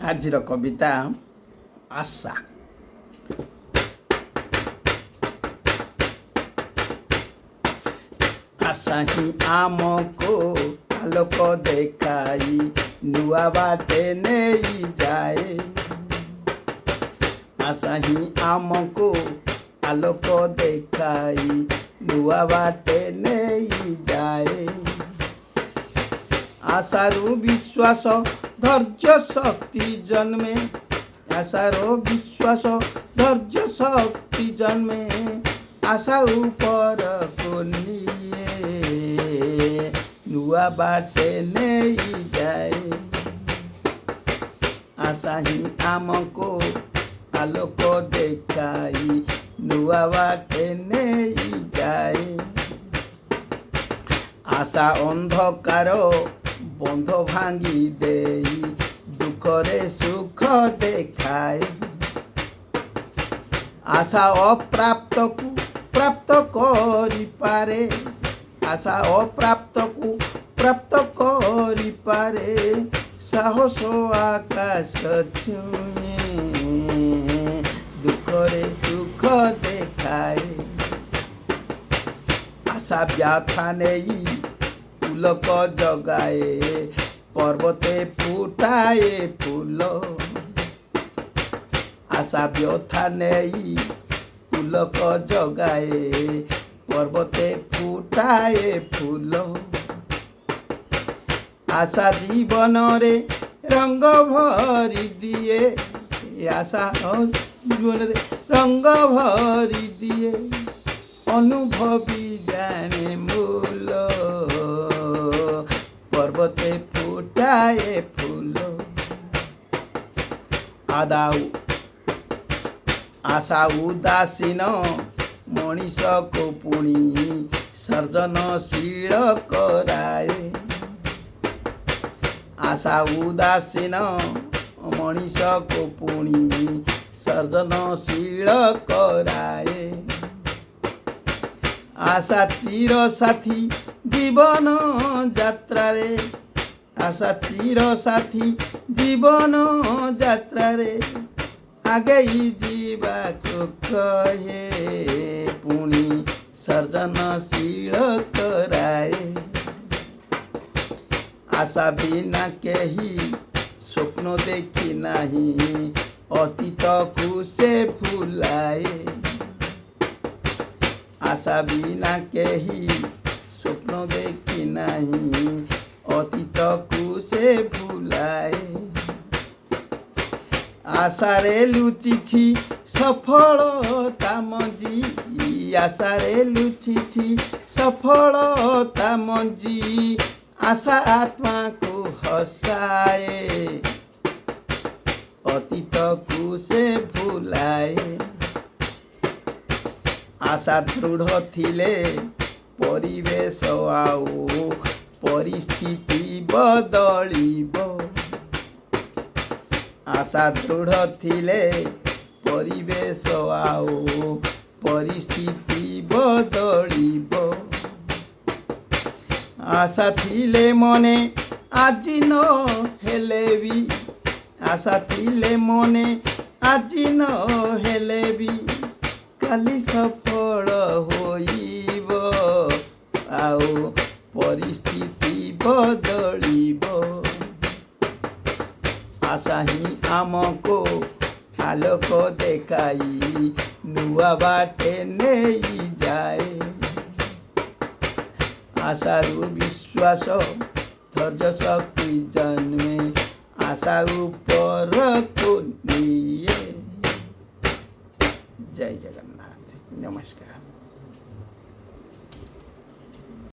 ଆଜିର କବିତା ଆଶା। ଆଶା ହିଁ ଆମକୁ ଆଲୋକ ଦେଖାଇ ନୂଆ ବାଟେ ନେଇଯାଏ। ଆଶା ହିଁ ଆମକୁ ଆଲୋକ ଦେଖାଇ ନୂଆ ବାଟେ ନେଇଯାଏ। ଆଶାରୁ ବିଶ୍ୱାସ ଧୈର୍ଯ୍ୟ ଶକ୍ତି ଜନ୍ମେ। ଆଶାର ବିଶ୍ୱାସ ଧୈର୍ଯ୍ୟ ଶକ୍ତି ଜନ୍ମେ। ଆଶା ଉପରକୁ ନିଏ ନୂଆ ବାଟେ ନେଇଯାଏ। ଆଶା ହିଁ ଆମକୁ ଆଲୋକ ଦେଖାଇ ନୂଆ ବାଟେ ନେଇଯାଏ। ଆଶା ଅନ୍ଧକାର ବନ୍ଧ ଭାଙ୍ଗି ଦେଇ ଦୁଃଖରେ ସୁଖ ଦେଖାଏ। ଆଶା ଅପ୍ରାପ୍ତକୁ ପ୍ରାପ୍ତ କରିପାରେ। ଆଶା ଅପ୍ରାପ୍ତକୁ ପ୍ରାପ୍ତ କରିପାରେ। ସାହସ ଆକାଶ ଛୁଏଁ ଦୁଃଖରେ ସୁଖ ଦେଖାଏ। ଆଶା ବ୍ୟଥା ନେଇ ପୁଲକ ଜଗାଏ ପର୍ବତେ ଫୁଟାଏ ଫୁଲ। ଆଶା ବ୍ୟଥା ନେଇ ପୁଲକ ଜଗାଏ ପର୍ବତେ ଫୁଟାଏ ଫୁଲ। ଆଶା ଜୀବନରେ ରଙ୍ଗ ଭରି ଦିଏ। ଆଶା ଜୀବନରେ ରଙ୍ଗ ଭରି ଦିଏ। ଅନୁଭବୀ ଜାଣେ ମୂଲ ପର୍ବତେ ଫୁଟାଏ ଫୁଲ। ଆଶା ଉଦାସୀନ ମଣିଷକୁ ପୁଣି ସର୍ଜନଶୀଳ କରାଏ। ଆଶା ଉଦାସୀନ ମଣିଷକୁ ପୁଣି ସର୍ଜନଶୀଳ କରାଏ। ଆଶା ଚିର ସାଥୀ ଜୀବନ ଯାତ୍ରାରେ। ଆଶା ଚିର ସାଥୀ ଜୀବନ ଯାତ୍ରାରେ ଆଗେଇ ଯିବାକୁ କହେ ପୁଣି ସର୍ଜନଶୀଳ କରାଏ। ଆଶା ବିନା କେହି ସ୍ୱପ୍ନ ଦେଖି ନାହିଁ ଅତୀତକୁ ସେ ଭୁଲାଏ। ଆଶା ବିନା କେହି ସ୍ୱପ୍ନ ଦେଖି ନାହିଁ ଅତୀତକୁ ସେ ଭୁଲାଏ। ଆଶାରେ ଲୁଚିଛି ସଫଳତା ମଞ୍ଜି। ଆଶାରେ ଲୁଚିଛି ସଫଳତା ମଞ୍ଜି। ଆଶା ଆତ୍ମାକୁ ହସାଏ ଅତୀତକୁ ସେ ଭୁଲାଏ। ଆଶା ଦୃଢ଼ ଥିଲେ ପରିବେଶ ଆଉ ପରିସ୍ଥିତି ବଦଳିବ। ଆଶା ଦୃଢ଼ ଥିଲେ ପରିବେଶ ଆଉ ପରିସ୍ଥିତି ବଦଳିବ। ଆଶା ଥିଲେ ମନେ ଆଜି ନ ହେଲେ ବି। ଆଶା ଥିଲେ ମନେ ଆଜି ନ ହେଲେ ବି କାଲି ସଫଳ ହୋଇବ ଆଉ ପରିସ୍ଥିତି ବଦଳିବ। ଆଶା ହିଁ ଆମକୁ ଆଲୋକ ଦେଖାଇ ନୂଆ ବାଟେ ନେଇଯାଏ। ଆଶାରୁ ବିଶ୍ୱାସ ଧୈର୍ଯ୍ୟ ଶକ୍ତି ଜନ୍ମେ। ଆଶା ଉପରକୁ ନିଏ। ଜୟ ଜଗନ୍ନାଥ। ନମସ୍କାର।